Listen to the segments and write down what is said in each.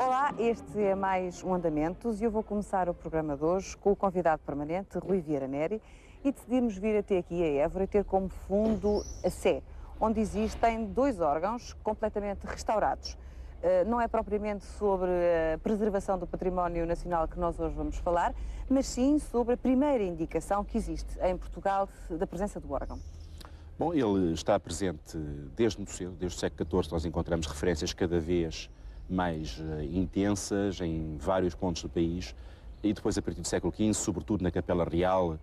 Olá, este é mais um Andamentos e eu vou começar o programa de hoje com o convidado permanente, Rui Vieira Neri, e decidimos vir até aqui a Évora e ter como fundo a Sé, onde existem dois órgãos completamente restaurados. Não é propriamente sobre a preservação do património nacional que nós hoje vamos falar, mas sim sobre a primeira indicação que existe em Portugal da presença do órgão. Bom, ele está presente desde muito cedo, desde o século XIV. Nós encontramos referências cada vez mais intensas em vários pontos do país, e depois, a partir do século XV, sobretudo na Capela Real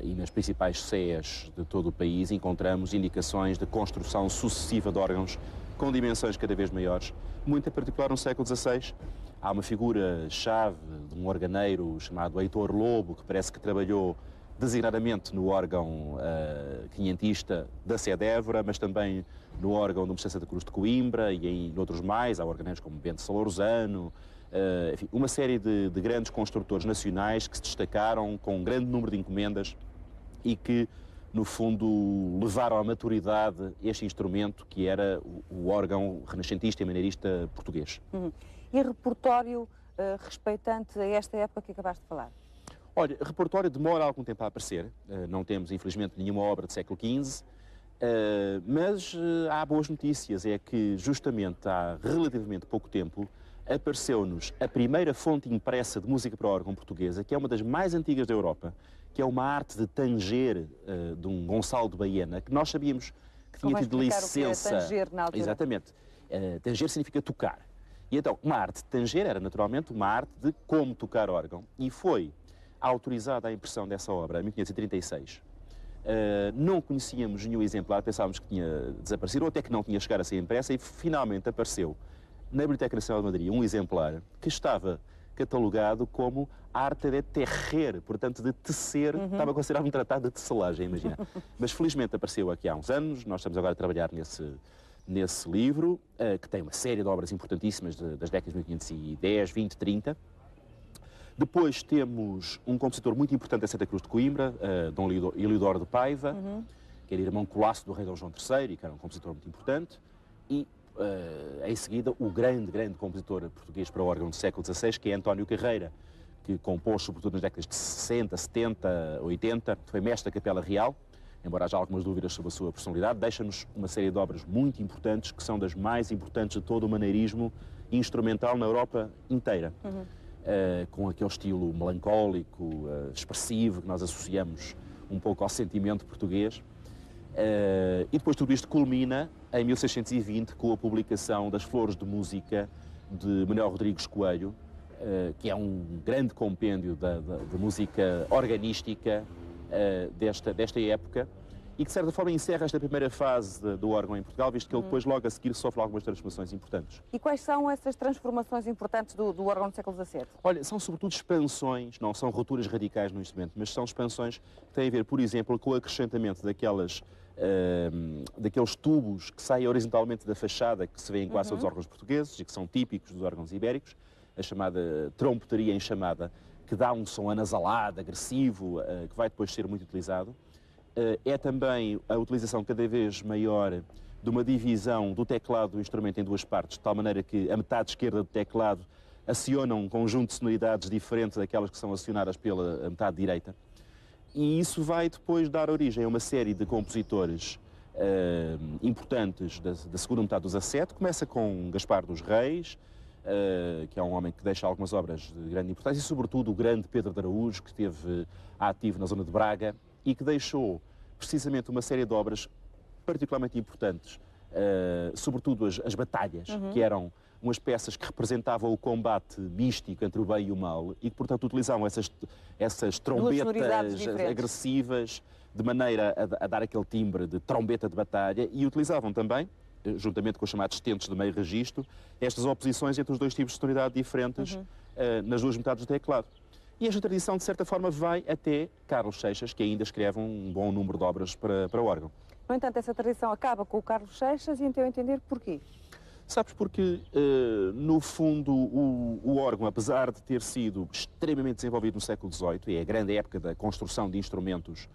e nas principais sés de todo o país, encontramos indicações de construção sucessiva de órgãos com dimensões cada vez maiores, muito em particular no século XVI. Há uma figura-chave de um organeiro chamado Heitor Lobo, que parece que trabalhou designadamente no órgão quinhentista da Sé de Évora, mas também no órgão do Mosteiro Santa Cruz de Coimbra e em outros mais. Há organeiros como Bento Salorzano, enfim, uma série de grandes construtores nacionais que se destacaram com um grande número de encomendas e que, no fundo, levaram à maturidade este instrumento que era o órgão renascentista e maneirista português. E repertório respeitante a esta época que acabaste de falar? Olha, repertório demora algum tempo a aparecer, não temos infelizmente nenhuma obra do século XV, mas há boas notícias, é que justamente há relativamente pouco tempo apareceu-nos a primeira fonte impressa de música para órgão portuguesa, que é uma das mais antigas da Europa, que é uma arte de tanger de um Gonçalo de Baena, que nós sabíamos que tinha tido licença. Tanger na altura. Exatamente. Tanger significa tocar. E então, uma arte de tanger era naturalmente uma arte de como tocar órgão, e foi autorizada a impressão dessa obra em 1536. Não conhecíamos nenhum exemplar, pensávamos que tinha desaparecido ou até que não tinha chegado a ser impressa, e finalmente apareceu na Biblioteca Nacional de Madrid um exemplar que estava catalogado como arte de terrer, portanto de tecer, estava considerado um tratado de tecelagem, imagina. Mas felizmente apareceu aqui há uns anos, nós estamos agora a trabalhar nesse livro, que tem uma série de obras importantíssimas das décadas de 1510, 20, 30. Depois temos um compositor muito importante da Santa Cruz de Coimbra, Dom Ilidor de Paiva, que era irmão colasso do rei Dom João III, e que era um compositor muito importante, e em seguida o grande compositor português para órgão do século XVI, que é António Carreira, que compôs sobretudo nas décadas de 60, 70, 80, foi mestre da Capela Real, embora haja algumas dúvidas sobre a sua personalidade, deixa-nos uma série de obras muito importantes, que são das mais importantes de todo o maneirismo instrumental na Europa inteira. Com aquele estilo melancólico, expressivo, que nós associamos um pouco ao sentimento português. E depois tudo isto culmina em 1620 com a publicação das Flores de Música de Manuel Rodrigues Coelho, que é um grande compêndio de música organística desta época, e que de certa forma encerra esta primeira fase do órgão em Portugal, visto que ele depois logo a seguir sofre algumas transformações importantes. E quais são essas transformações importantes do órgão do século XVII? Olha, são sobretudo expansões, não são rupturas radicais no instrumento, mas são expansões que têm a ver, por exemplo, com o acrescentamento daqueles tubos que saem horizontalmente da fachada, que se vê em quase todos os órgãos portugueses e que são típicos dos órgãos ibéricos, a chamada trompeteria em chamada, que dá um som anasalado, agressivo, que vai depois ser muito utilizado. É também a utilização cada vez maior de uma divisão do teclado do instrumento em duas partes, de tal maneira que a metade esquerda do teclado aciona um conjunto de sonoridades diferentes daquelas que são acionadas pela metade direita. E isso vai depois dar origem a uma série de compositores importantes da segunda metade do XVII. Começa com Gaspar dos Reis, que é um homem que deixa algumas obras de grande importância, e sobretudo o grande Pedro de Araújo, que esteve ativo na zona de Braga e que deixou precisamente uma série de obras particularmente importantes, sobretudo as batalhas, que eram umas peças que representavam o combate místico entre o bem e o mal, e que, portanto, utilizavam essas trombetas agressivas de maneira a dar aquele timbre de trombeta de batalha, e utilizavam também, juntamente com os chamados tentes de meio registro, estas oposições entre os dois tipos de sonoridade diferentes nas duas metades do teclado. E esta tradição, de certa forma, vai até Carlos Seixas, que ainda escreve um bom número de obras para órgão. No entanto, essa tradição acaba com o Carlos Seixas, e então entender porquê. Sabes, porque, no fundo, o órgão, apesar de ter sido extremamente desenvolvido no século XVIII, e é a grande época da construção de instrumentos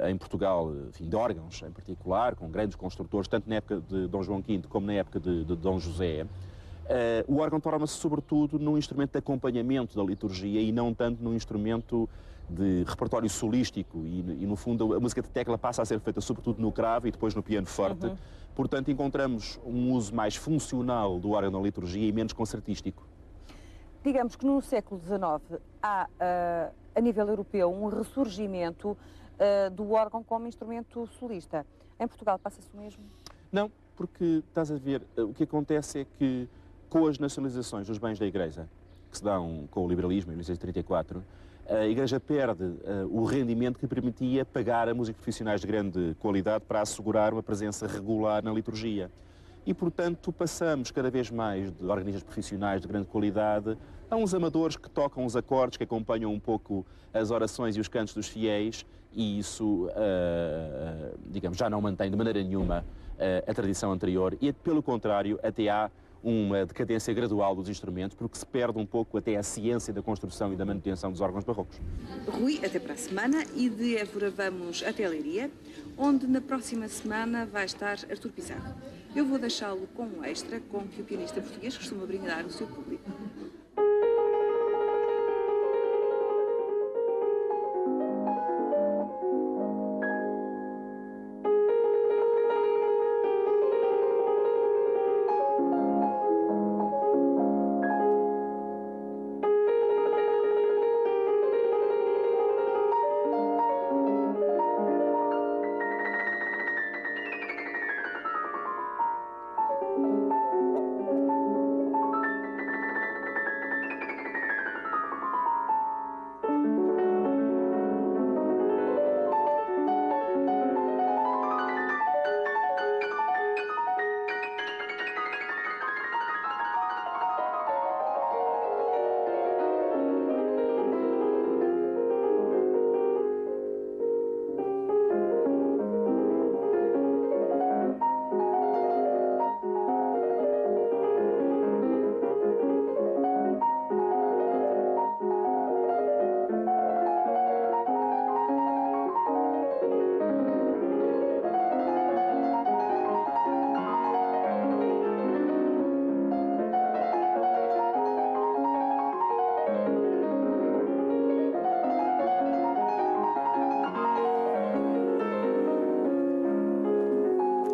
em Portugal, enfim, de órgãos em particular, com grandes construtores, tanto na época de Dom João V como na época de Dom José, O órgão torna-se, sobretudo, num instrumento de acompanhamento da liturgia e não tanto num instrumento de repertório solístico. E no fundo, a música de tecla passa a ser feita, sobretudo, no cravo e depois no piano forte. Portanto, encontramos um uso mais funcional do órgão na liturgia e menos concertístico. Digamos que no século XIX há, a nível europeu, um ressurgimento do órgão como instrumento solista. Em Portugal passa-se o mesmo? Não, porque, estás a ver, o que acontece é que com as nacionalizações dos bens da Igreja, que se dão com o liberalismo em 1934, a Igreja perde o rendimento que permitia pagar a músicos profissionais de grande qualidade para assegurar uma presença regular na liturgia. E, portanto, passamos cada vez mais de organistas profissionais de grande qualidade a uns amadores que tocam os acordes, que acompanham um pouco as orações e os cantos dos fiéis, e isso, digamos, já não mantém de maneira nenhuma a tradição anterior e, pelo contrário, até há uma decadência gradual dos instrumentos, porque se perde um pouco até a ciência da construção e da manutenção dos órgãos barrocos. Rui, até para a semana, e de Évora vamos até Leiria, onde na próxima semana vai estar Artur Pizarro. Eu vou deixá-lo com um extra com que o pianista português costuma brindar o seu público.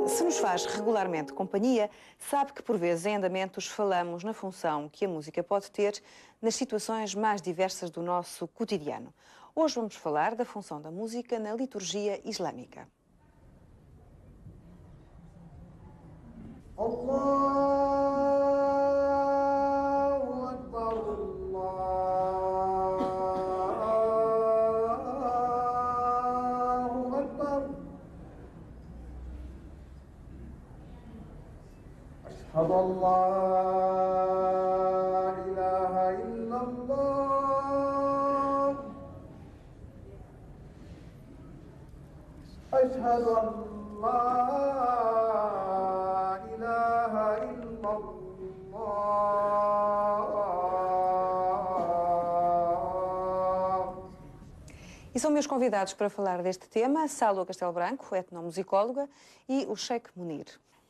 Se nos faz regularmente companhia, sabe que por vezes em andamentos falamos na função que a música pode ter nas situações mais diversas do nosso cotidiano. Hoje vamos falar da função da música na liturgia islâmica. أشهد أن لا إله إلا الله أشهد أن لا إله إلا الله. E são meus convidados para falar deste tema, Sálua Castelo Branco, etnomusicóloga, e o Sheikh Munir.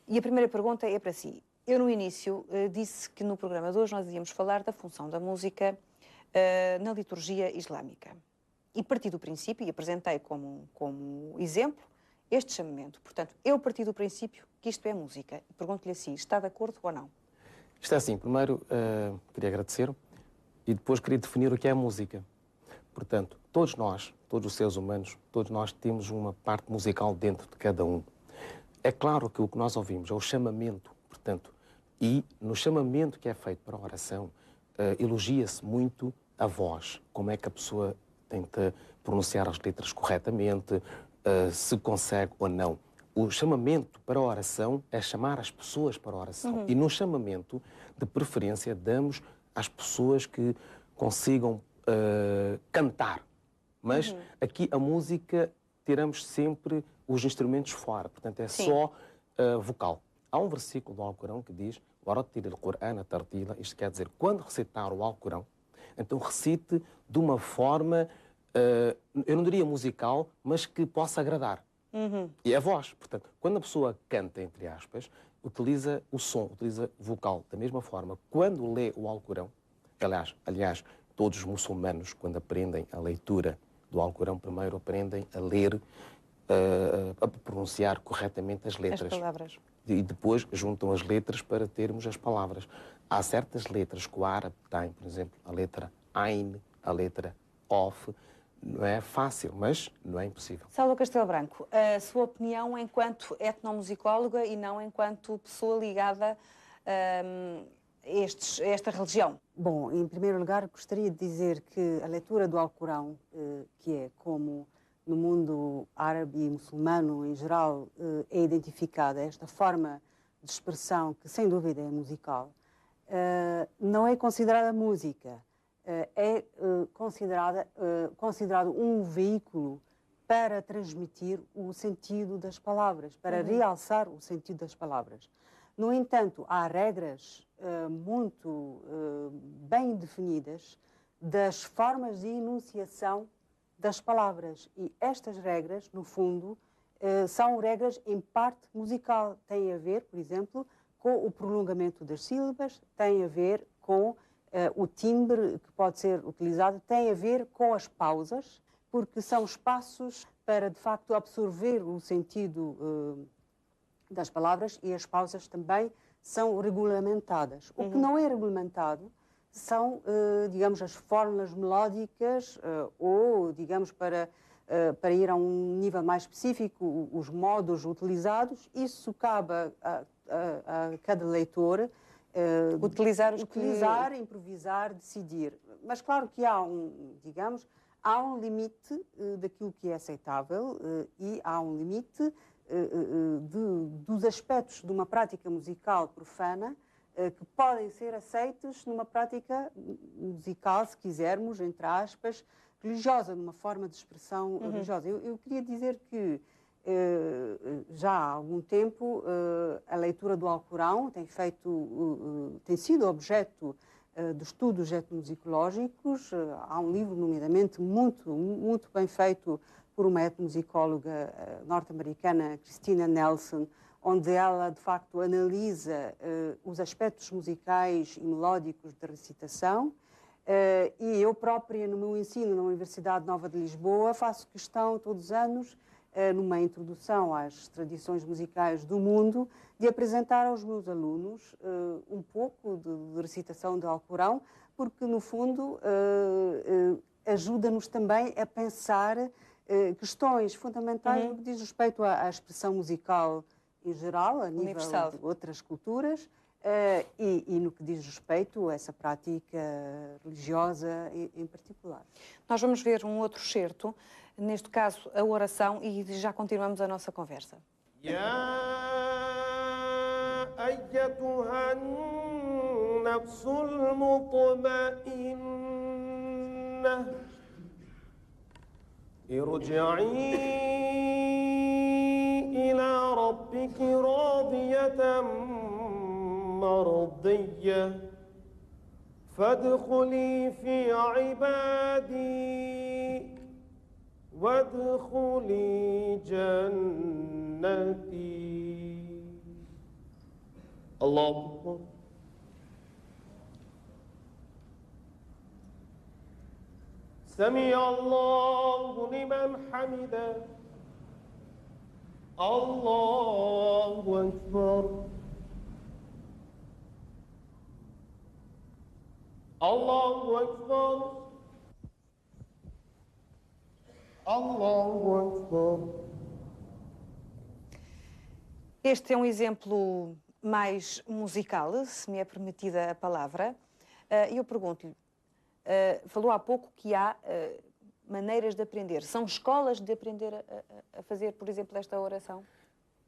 E a primeira pergunta é para si. Eu, no início, disse que no programa de hoje nós íamos falar da função da música na liturgia islâmica. E parti do princípio, e apresentei como exemplo, este chamamento. Portanto, eu parti do princípio que isto é música. E pergunto-lhe assim, está de acordo ou não? Isto é assim, primeiro queria agradecer e depois queria definir o que é música. Portanto, todos nós, todos os seres humanos, todos nós temos uma parte musical dentro de cada um. É claro que o que nós ouvimos é o chamamento, portanto, e no chamamento que é feito para a oração, elogia-se muito a voz, como é que a pessoa tenta pronunciar as letras corretamente, se consegue ou não. O chamamento para a oração é chamar as pessoas para a oração. E no chamamento, de preferência, damos às pessoas que consigam cantar. Mas aqui a música, tiramos sempre os instrumentos fora, portanto é só vocal. Há um versículo do Alcorão que diz "Warattil al-Qur'ana tartila", isto quer dizer, quando recitar o Alcorão, então recite de uma forma, eu não diria musical, mas que possa agradar. E a voz, portanto, quando a pessoa canta, entre aspas, utiliza o som, utiliza vocal. Da mesma forma, quando lê o Alcorão, aliás, todos os muçulmanos, quando aprendem a leitura do Alcorão, primeiro aprendem a ler, a pronunciar corretamente as letras. As palavras. E depois juntam as letras para termos as palavras. Há certas letras que o árabe tem, por exemplo, a letra Ain, a letra Of. Não é fácil, mas não é impossível. Salva Castelo Branco, a sua opinião enquanto etnomusicóloga e não enquanto pessoa ligada a esta religião? Bom, em primeiro lugar, gostaria de dizer que a leitura do Alcorão, que é como no mundo árabe e muçulmano em geral é identificada esta forma de expressão que, sem dúvida, é musical, não é considerada música. É considerado um veículo para transmitir o sentido das palavras, para realçar o sentido das palavras. No entanto, há regras muito bem definidas das formas de enunciação das palavras. E estas regras, no fundo, são regras em parte musical. Têm a ver, por exemplo, com o prolongamento das sílabas, têm a ver com o timbre que pode ser utilizado, tem a ver com as pausas, porque são espaços para, de facto, absorver o sentido das palavras, e as pausas também são regulamentadas. O que não é regulamentado são, digamos, as fórmulas melódicas ou, digamos, para ir a um nível mais específico, os modos utilizados. Isso cabe a cada leitor utilizar, improvisar, decidir. Mas claro que há um limite daquilo que é aceitável e há um limite dos aspectos de uma prática musical profana que podem ser aceitos numa prática musical, se quisermos, entre aspas, religiosa, numa forma de expressão religiosa. Eu queria dizer que já há algum tempo a leitura do Alcorão tem sido objeto de estudos etnomusicológicos. Há um livro, nomeadamente, muito bem feito por uma etnomusicóloga norte-americana, Christina Nelson, onde ela, de facto, analisa os aspectos musicais e melódicos da recitação. E eu própria, no meu ensino na Universidade Nova de Lisboa, faço questão, todos os anos, numa introdução às tradições musicais do mundo, de apresentar aos meus alunos um pouco de recitação do Alcorão, porque, no fundo, ajuda-nos também a pensar questões fundamentais no que diz respeito à expressão musical em geral, a nível universal de outras culturas, e no que diz respeito a essa prática religiosa em particular. Nós vamos ver um outro certo, neste caso a oração, e já continuamos a nossa conversa. أيتها النفس المطمئنة ارجعي إلى ربك راضية مرضية فادخلي في عبادي وادخلي جنتي. الله أكبر. سمع الله لمن حمده. الله أكبر. الله أكبر. الله أكبر. Este é um exemplo mais musical, se me é permitida a palavra. Eu pergunto-lhe, falou há pouco que há maneiras de aprender. São escolas de aprender a fazer, por exemplo, esta oração?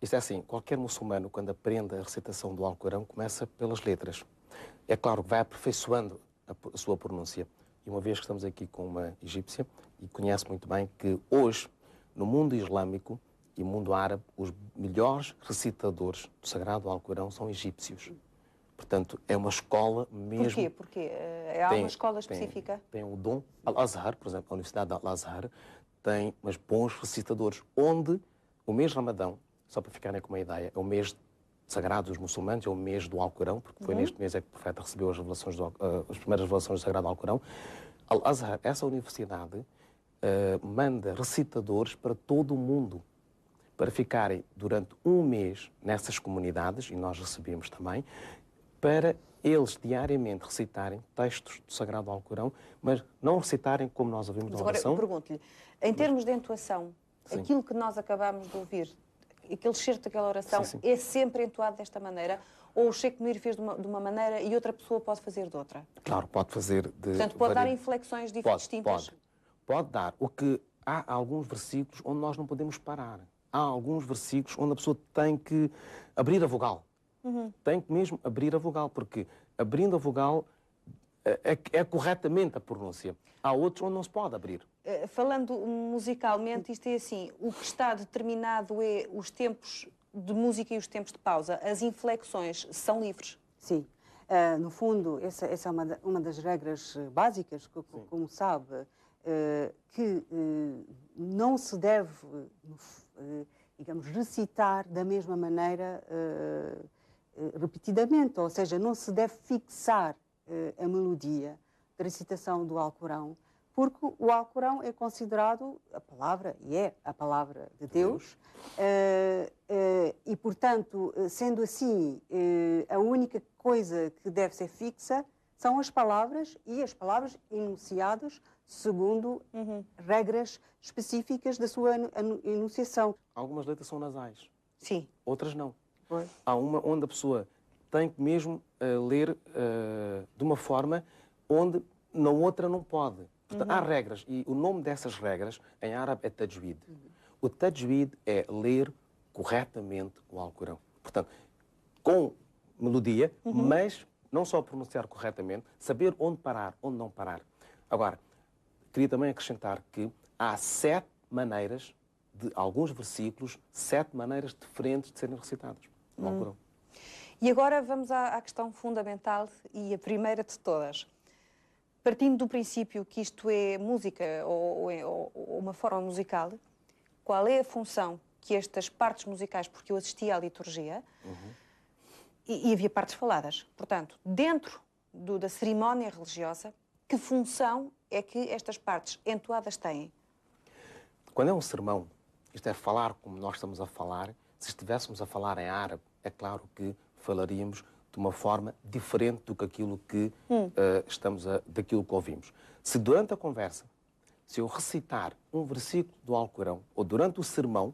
Isto é assim, qualquer muçulmano, quando aprende a recitação do Alcorão, começa pelas letras. É claro que vai aperfeiçoando a sua pronúncia. E uma vez que estamos aqui com uma egípcia, e conhece muito bem que hoje, no mundo islâmico e mundo árabe, os melhores recitadores do Sagrado Alcorão são egípcios. Portanto, é uma escola mesmo... Porquê? Há uma escola específica? Tem o dom. Al-Azhar, por exemplo, a Universidade de Al-Azhar, tem mas bons recitadores, onde o mês Ramadão, só para ficarem com uma ideia, é o mês sagrado dos muçulmanos, é o mês do Alcorão, porque foi neste mês é que o profeta recebeu as primeiras revelações do Sagrado Alcorão. Al-Azhar, essa universidade, manda recitadores para todo o mundo, para ficarem durante um mês nessas comunidades, e nós recebemos também, para eles diariamente recitarem textos do Sagrado Alcorão, mas não recitarem como nós ouvimos na oração. Agora, pergunto-lhe, em termos de entoação, Sim. aquilo que nós acabamos de ouvir, aquele certo daquela oração, Sim, sim. é sempre entoado desta maneira? Ou o Sheikh Munir fez de uma maneira e outra pessoa pode fazer de outra? Claro, pode fazer de... Portanto, pode dar inflexões distintas? Pode dar. O que há alguns versículos onde nós não podemos parar. Há alguns versículos onde a pessoa tem que abrir a vogal. Tem que mesmo abrir a vogal, porque abrindo a vogal é corretamente a pronúncia. Há outros onde não se pode abrir. Falando musicalmente, isto é assim, o que está determinado é os tempos de música e os tempos de pausa. As inflexões são livres? Sim. No fundo, essa é uma das regras básicas, como sabe, que não se deve, digamos, recitar da mesma maneira repetidamente, ou seja, não se deve fixar a melodia da recitação do Alcorão, porque o Alcorão é considerado a palavra, e é a palavra de Deus, e, portanto, sendo assim, a única coisa que deve ser fixa são as palavras, e as palavras enunciadas segundo regras específicas da sua enunciação. Algumas letras são nasais, Sim. outras não. Pois. Há uma onde a pessoa tem que mesmo ler de uma forma onde na outra não pode. Portanto, há regras, e o nome dessas regras em árabe é tajwid. O tajwid é ler corretamente o Alcorão. Portanto, com melodia, mas não só pronunciar corretamente, saber onde parar, onde não parar. Agora, queria também acrescentar que há 7 maneiras de alguns versículos, 7 maneiras diferentes de serem recitados no Alcorão. E agora vamos à questão fundamental e a primeira de todas. Partindo do princípio que isto é música ou uma forma musical, qual é a função que estas partes musicais, porque eu assisti à liturgia, e havia partes faladas, portanto, dentro da cerimónia religiosa, que função é que estas partes entoadas têm? Quando é um sermão, isto é falar como nós estamos a falar, se estivéssemos a falar em árabe, é claro que falaríamos de uma forma diferente do que aquilo que daquilo que ouvimos. Se durante a conversa, se eu recitar um versículo do Alcorão, ou durante o sermão,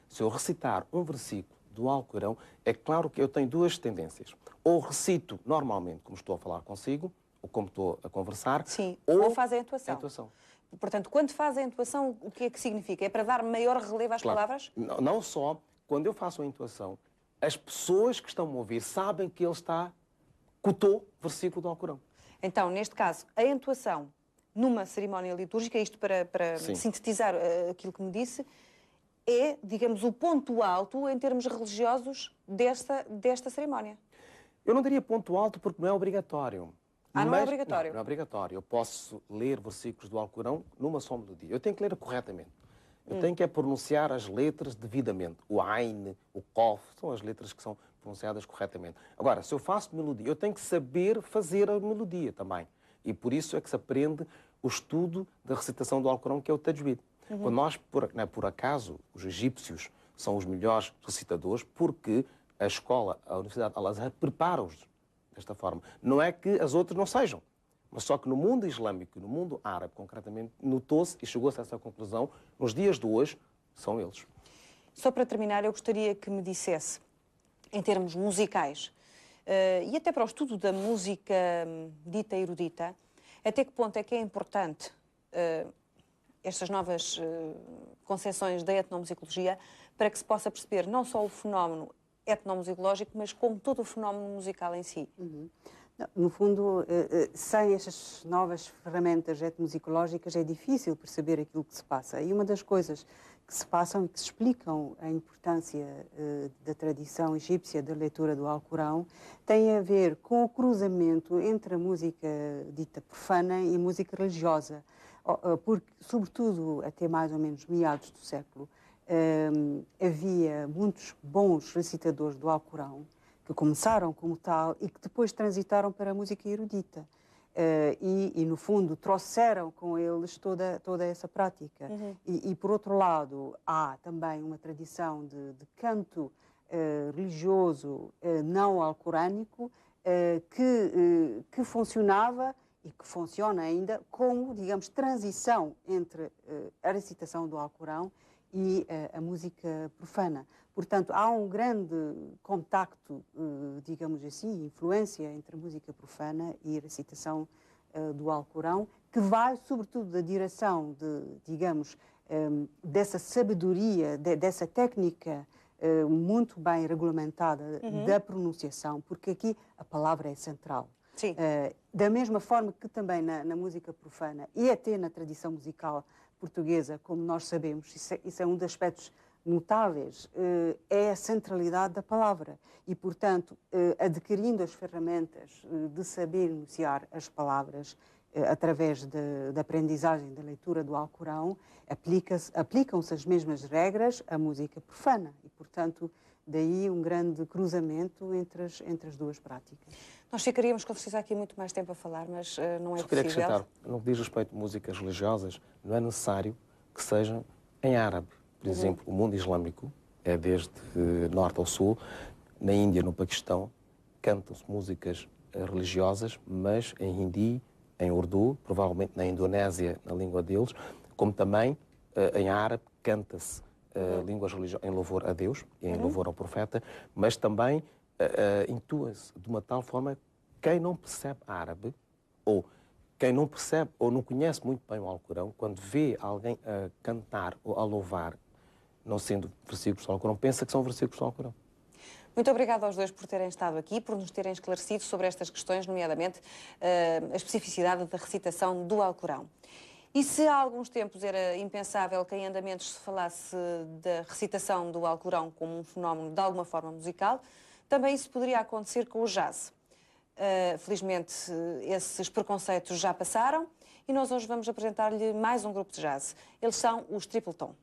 se eu recitar um versículo do Alcorão, é claro que eu tenho duas tendências. Ou recito normalmente, como estou a falar consigo, ou como estou a conversar, Sim, ou faz a entoação. entoação. Portanto, quando faz a entoação, o que é que significa? É para dar maior relevo às palavras? Não só, quando eu faço a entoação, as pessoas que estão a ouvir sabem que ele cotou versículo do Alcorão. Então, neste caso, a entoação numa cerimónia litúrgica, isto para sintetizar aquilo que me disse, é, digamos, o ponto alto em termos religiosos desta cerimónia. Eu não diria ponto alto porque não é obrigatório. Não é obrigatório? Não é obrigatório. Eu posso ler versículos do Alcorão numa só melodia. Eu tenho que ler corretamente. Eu tenho que pronunciar as letras devidamente. O Ain, o Kof, são as letras que são pronunciadas corretamente. Agora, se eu faço melodia, eu tenho que saber fazer a melodia também. E por isso é que se aprende o estudo da recitação do Alcorão, que é o tajwid. Quando nós, por acaso, os egípcios são os melhores recitadores, porque a escola, a Universidade Al-Azhar, prepara-os desta forma. Não é que as outras não sejam, mas só que no mundo islâmico e no mundo árabe, concretamente, notou-se e chegou-se a essa conclusão, nos dias de hoje, são eles. Só para terminar, eu gostaria que me dissesse, em termos musicais, e até para o estudo da música dita erudita, até que ponto é que é importante estas novas concepções da etnomusicologia para que se possa perceber não só o fenómeno etnomusicológico, mas como todo o fenómeno musical em si? No fundo, sem estas novas ferramentas etnomusicológicas é difícil perceber aquilo que se passa. E uma das coisas que se passam e que explicam a importância da tradição egípcia da leitura do Alcorão tem a ver com o cruzamento entre a música dita profana e a música religiosa. Porque, sobretudo, até mais ou menos meados do século havia muitos bons recitadores do Alcorão que começaram como tal e que depois transitaram para a música erudita. E, no fundo, trouxeram com eles toda essa prática. E, por outro lado, há também uma tradição de canto religioso não alcorânico que funcionava e que funciona ainda como, digamos, transição entre a recitação do Alcorão e a música profana. Portanto, há um grande contacto, digamos assim, influência entre a música profana e a recitação do Alcorão, que vai, sobretudo, da direção digamos, dessa sabedoria, dessa técnica muito bem regulamentada da pronunciação, porque aqui a palavra é central. Sim. Da mesma forma que também na música profana e até na tradição musical portuguesa, como nós sabemos, isso é um dos aspectos notáveis, é a centralidade da palavra. E, portanto, adquirindo as ferramentas de saber enunciar as palavras através da aprendizagem da leitura do Alcorão, aplicam-se as mesmas regras à música profana. E, portanto, daí um grande cruzamento entre as duas práticas. Nós ficaríamos com certeza aqui muito mais tempo a falar, mas não é Só queria possível. acrescentar, no que diz respeito a músicas religiosas, não é necessário que sejam em árabe. Por exemplo, o mundo islâmico é desde norte ao sul. Na Índia, no Paquistão, cantam-se músicas religiosas, mas em hindi, em urdu, provavelmente na Indonésia, na língua deles, como também em árabe canta-se línguas religiosas em louvor a Deus e em louvor ao profeta, mas também intua-se de uma tal forma que quem não percebe árabe, ou quem não percebe ou não conhece muito bem o Alcorão, quando vê alguém a cantar ou a louvar, não sendo versículos do Alcorão, pensa que são versículos do Alcorão. Muito obrigada aos dois por terem estado aqui, por nos terem esclarecido sobre estas questões, nomeadamente a especificidade da recitação do Alcorão. E se há alguns tempos era impensável que em andamentos se falasse da recitação do Alcorão como um fenómeno de alguma forma musical, também isso poderia acontecer com o jazz. Felizmente, esses preconceitos já passaram e nós hoje vamos apresentar-lhe mais um grupo de jazz. Eles são os Triple Tom.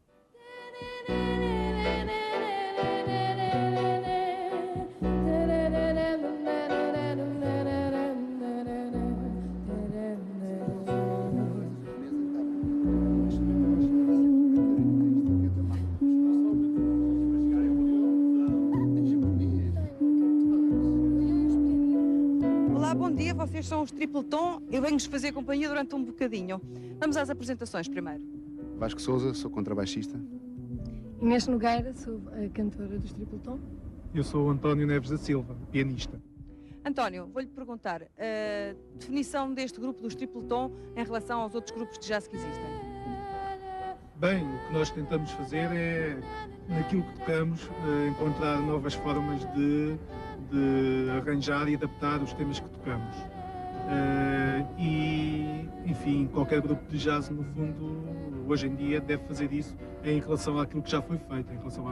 Olá, bom dia. Vocês são os Triple Tom. Eu venho-vos fazer companhia durante um bocadinho. Vamos às apresentações primeiro. Vasco Souza, sou contrabaixista. Inês Nogueira, sou a cantora dos Triple Tom. Eu sou o António Neves da Silva, pianista. António, vou-lhe perguntar a definição deste grupo dos Triple Tom em relação aos outros grupos de jazz que existem. Bem, o que nós tentamos fazer é, naquilo que tocamos, encontrar novas formas de arranjar e adaptar os temas que tocamos. Enfim, qualquer grupo de jazz, no fundo, hoje em dia deve fazer isso em relação àquilo que já foi feito, em relação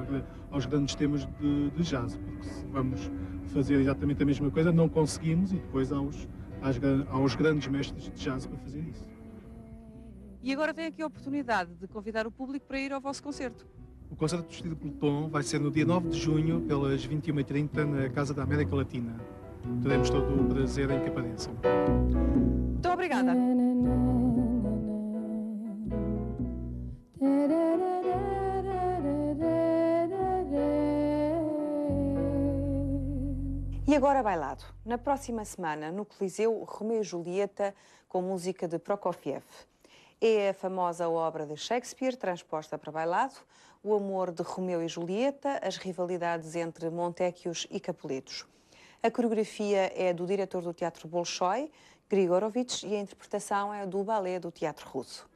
aos grandes temas de jazz, porque se vamos fazer exatamente a mesma coisa, não conseguimos, e depois aos grandes mestres de jazz para fazer isso. E agora tem aqui a oportunidade de convidar o público para ir ao vosso concerto. O concerto do Triple Tom vai ser no dia 9 de junho, pelas 21h30, na Casa da América Latina. Teremos todo o prazer em que apareçam. Muito obrigada. E agora bailado. Na próxima semana, no Coliseu, Romeu e Julieta, com música de Prokofiev. É a famosa obra de Shakespeare, transposta para bailado, o amor de Romeu e Julieta, as rivalidades entre Montecchios e Capuletos. A coreografia é do diretor do Teatro Bolshoi, Grigorovich, e a interpretação é do balé do Teatro Russo.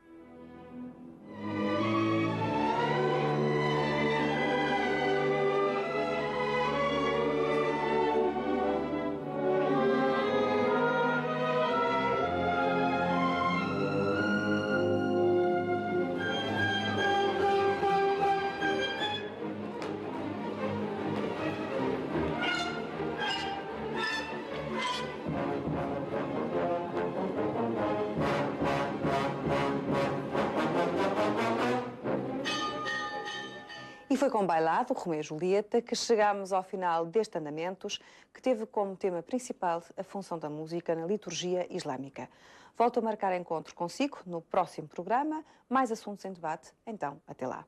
foi com Bailado, Romeu e Julieta, que chegámos ao final deste Andamentos, que teve como tema principal a função da música na liturgia islâmica. Volto a marcar encontro consigo no próximo programa. Mais assuntos em debate. Então, até lá.